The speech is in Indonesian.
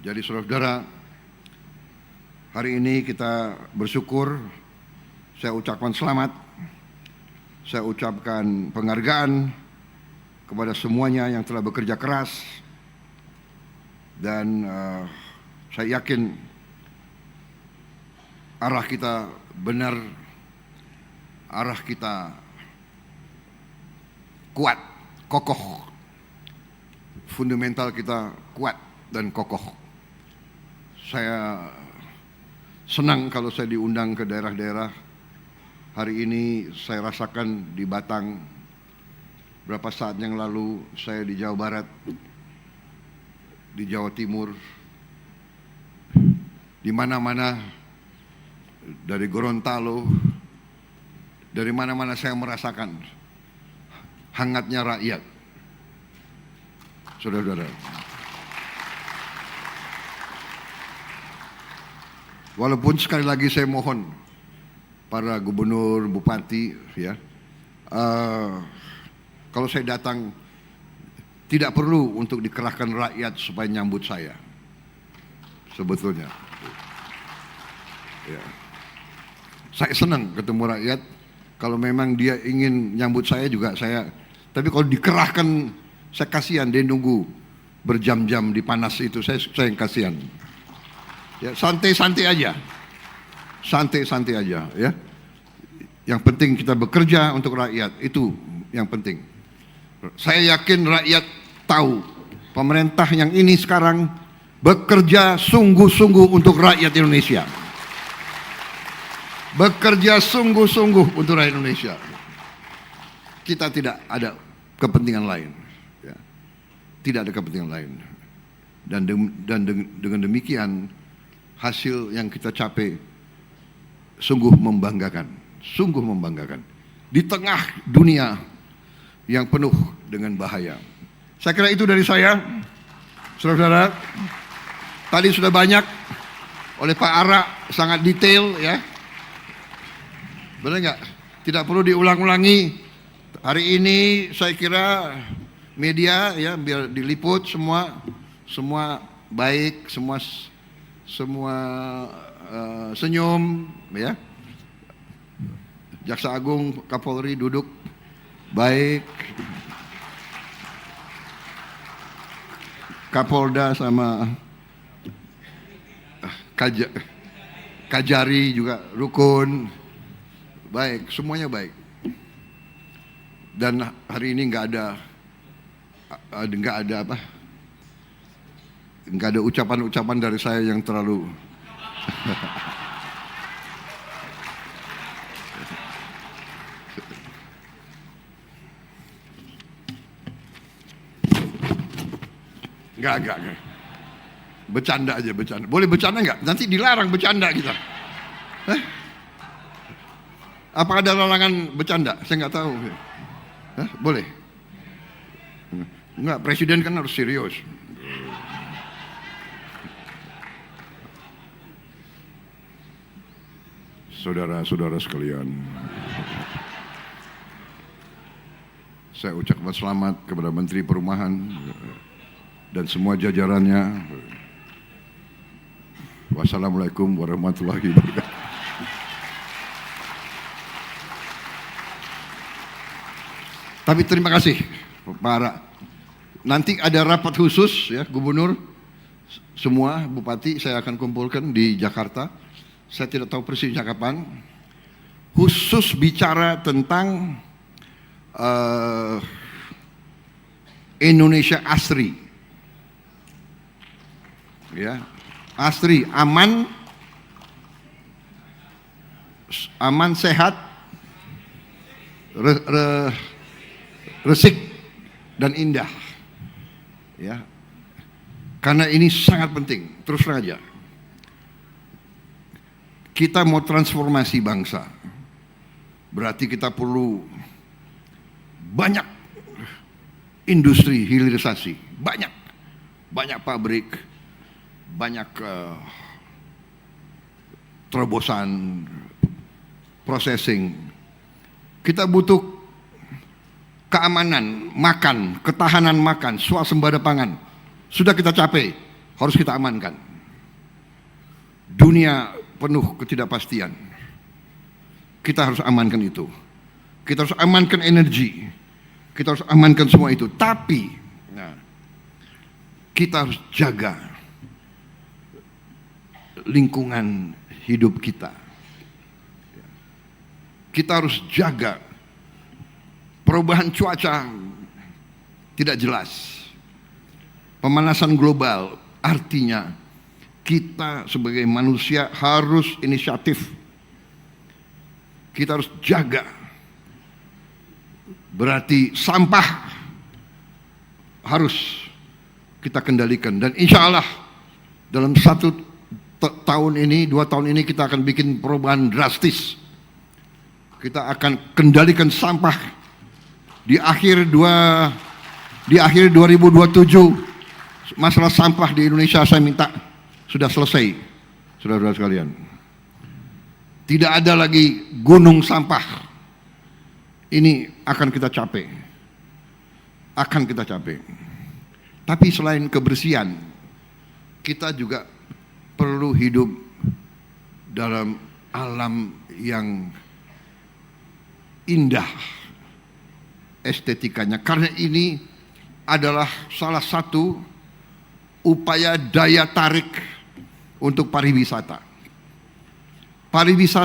Jadi saudara-saudara, hari ini kita bersyukur, saya ucapkan selamat, saya ucapkan penghargaan kepada semuanya yang telah bekerja keras, dan saya yakin arah kita benar, arah kita kuat, kokoh, fundamental kita kuat dan kokoh. Saya senang kalau saya diundang ke daerah-daerah. Hari ini saya rasakan di Batang, berapa saat yang lalu saya di Jawa Barat, di Jawa Timur, di mana-mana, dari Gorontalo, dari mana-mana saya merasakan hangatnya rakyat. Saudara-saudara, walaupun sekali lagi saya mohon para gubernur, bupati, ya, kalau saya datang tidak perlu untuk dikerahkan rakyat supaya nyambut saya. Sebetulnya, ya, saya senang ketemu rakyat. Kalau memang dia ingin nyambut saya juga saya. Tapi kalau dikerahkan, saya kasihan, dia nunggu berjam-jam di panas itu, saya yang kasihan. Ya, santai-santai aja, santai-santai aja, ya. Yang penting kita bekerja untuk rakyat, itu yang penting. Saya yakin rakyat tahu pemerintah yang ini sekarang bekerja sungguh-sungguh untuk rakyat Indonesia. Bekerja sungguh-sungguh untuk rakyat Indonesia. Kita tidak ada kepentingan lain, ya. Tidak ada kepentingan lain. Dan dengan demikian hasil yang kita capai sungguh membanggakan, sungguh membanggakan di tengah dunia yang penuh dengan bahaya. Saya kira itu dari saya, saudara-saudara. Tadi sudah banyak oleh Pak Ara, sangat detail, ya. Benar nggak? Tidak perlu diulang-ulangi. Hari ini saya kira media, ya, biar diliput semua baik, semua senyum, ya. Jaksa Agung, Kapolri duduk baik, Kapolda sama Kajari juga rukun, baik, semuanya baik. Dan hari ini nggak ada ucapan-ucapan dari saya yang terlalu Enggak. Bercanda aja, bercanda. Boleh bercanda enggak? Nanti dilarang bercanda kita. Apa ada larangan bercanda? Saya enggak tahu. Boleh? Enggak, presiden kan harus serius. Saudara-saudara sekalian, saya ucapkan selamat kepada Menteri Perumahan dan semua jajarannya. Wassalamualaikum warahmatullahi wabarakatuh. Tapi terima kasih Pak Ara. Nanti ada rapat khusus, ya, gubernur, semua bupati saya akan kumpulkan di Jakarta. Saya tidak tahu persisnya kapan. Khusus bicara tentang Indonesia Asri. Ya, asri, aman, sehat, resik dan indah, ya. Karena ini sangat penting. Terus terang aja, kita mau transformasi bangsa, berarti kita perlu banyak industri hilirisasi, banyak pabrik, banyak terobosan, processing. Kita butuh keamanan makan, ketahanan makan, swasembada pangan. Sudah kita capai. harus kita amankan. Dunia penuh ketidakpastian. Kita harus amankan itu. Kita harus amankan energi. Kita harus amankan semua itu. Tapi kita harus jaga lingkungan hidup kita. Kita harus jaga perubahan cuaca tidak jelas. Pemanasan global artinya kita sebagai manusia harus inisiatif. Kita harus jaga. Berarti sampah harus kita kendalikan. Dan insya Allah dalam 1 tahun ini, 2 tahun ini kita akan bikin perubahan drastis. Kita akan kendalikan sampah di akhir 2027. Masalah sampah di Indonesia saya minta sudah selesai, saudara-saudara sekalian. Tidak ada lagi gunung sampah. Ini akan kita capai. Akan kita capai. Tapi selain kebersihan, kita juga perlu hidup dalam alam yang indah estetikanya. Karena ini adalah salah satu upaya daya tarik untuk pariwisata. Pariwisata